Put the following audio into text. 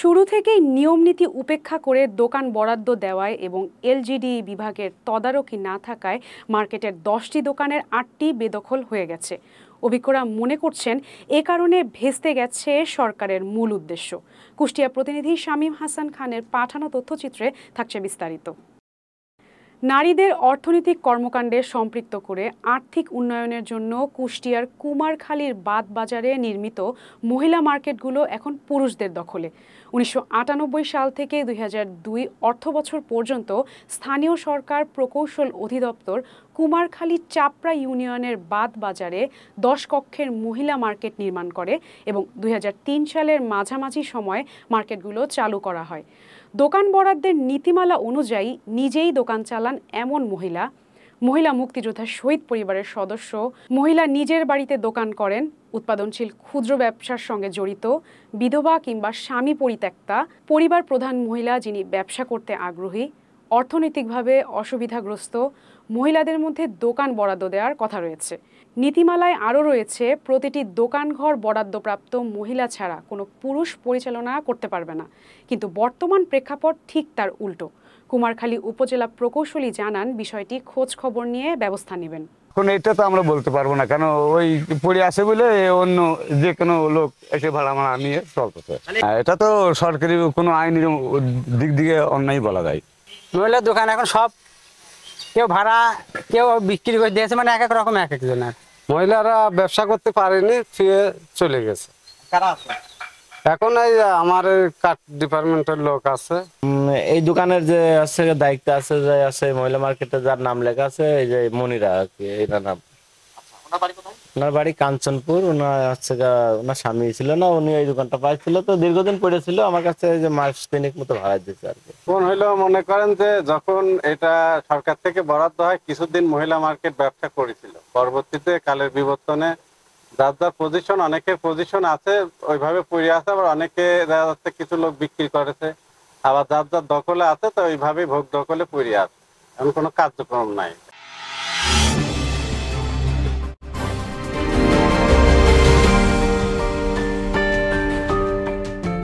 শুরু থেকেই নিয়মনীতি উপেক্ষা করে দোকান বরাদ্দ দেওয়ায় এবং এলজিডি বিভাগের তদারকি না থাকায় মার্কেটের 10টি দোকানের 8টি বেদখল হয়ে গেছে। অভিজ্ঞরা মনে করছেন এ কারণে ভেস্তে গেছে সরকারের মূল উদ্দেশ্য। কুষ্টিয়া প্রতিনিধি শামীম হাসান খানের পাঠানো তথ্যচিত্রে থাকছে বিস্তারিত। নারীদের অর্থনৈতিক কর্মকাণ্ডে সম্পৃক্ত করে আর্থিক উন্নয়নের জন্য কুষ্টিয়ার কুমারখালীর বাদ বাজারে নির্মিত মহিলা মার্কেটগুলো এখন পুরুষদের দখলে। 1998 সাল থেকে 2002 অর্থবছর পর্যন্ত স্থানীয় সরকার প্রকৌশল অধিদপ্তর কুমারখালী চাপড়া ইউনিয়নের বাদ বাজারে 10 কক্ষের মহিলা মার্কেট নির্মাণ করে এবং 2003 সালের মাঝামাঝি সময়ে মার্কেটগুলো চালু করা হয়। দোকান বরাদ্দের নীতিমালা অনুযায়ী নিজেই দোকান চালান এমন মহিলা মুক্তিযোদ্ধা শহীদ পরিবারের সদস্য, মহিলা নিজের বাড়িতে দোকান করেন, উৎপাদনশীল ক্ষুদ্র ব্যবসার সঙ্গে জড়িত, বিধবা কিংবা স্বামী পরিত্যক্তা, পরিবার প্রধান মহিলা যিনি ব্যবসা করতে আগ্রহী, অর্থনৈতিকভাবে অসুবিধাগ্রস্ত মহিলাদের মধ্যে দোকান বরাদ্দ দেওয়ার কথা রয়েছে। নীতিমালায় আরও রয়েছে প্রতিটি দোকানঘর বরাদ্দপ্রাপ্ত মহিলা ছাড়া কোনো পুরুষ পরিচালনা করতে পারবে না। কিন্তু বর্তমান প্রেক্ষাপট ঠিক তার উল্টো। কুমারখালী উপজেলা প্রকৌশলী জানান বিষয়টি খোঁজ খবর নিয়ে ব্যবস্থা নেবেন। এখন এটা তো আমরা বলতে পারবো না, কেন ওই পড়ে আসে বলে অন্য যে কোনো লোক এসে ভাড়া মারা নিয়ে চলতেছে। এটা তো সরকারি কোনো আইনের দিক দিয়ে অন্যায় বলা যায়। মহিলার দোকান এখন সব কেউ ভাড়া, কেউ বিক্রি করে দিয়েছে, মানে এক এক রকম এক একজনের। মহিলারা ব্যবসা করতে পারেনি, ফিরে চলে গেছে। এখন এই আমার কাট ডিপার্টমেন্টের লোক আছে। এই দোকানের যে আছে দায়িত্ব আছে, যে আছে মহিলা মার্কেটে যার নাম লেখা আছে, এই যে মনিরা আর কি, এটার নাম। ওনার বাড়ি কাঞ্চনপুর। ওনার হচ্ছে ওনার স্বামী ছিল না, উনি এই দোকানটা পাইছিল, তো দীর্ঘদিন পড়েছিল আমার কাছে, যে মাস 3 মতো ভাড়া দিচ্ছে আর কি। কোন হইলো মনে করেন যে যখন এটা সরকার থেকে বরাদ্দ হয়, কিছুদিন মহিলা মার্কেট ব্যবসা করেছিল। পরবর্তীতে কালের বিবর্তনে যার যার পজিশন, অনেকের পজিশন আছে ওইভাবে পড়ে আছে, আবার অনেকে দেখা যাচ্ছে কিছু লোক বিক্রি করেছে, আবার যার যার দখলে আছে তো ওইভাবেই ভোগ দখলে পড়ে আছে। এখন কোনো কার্যক্রম নাই।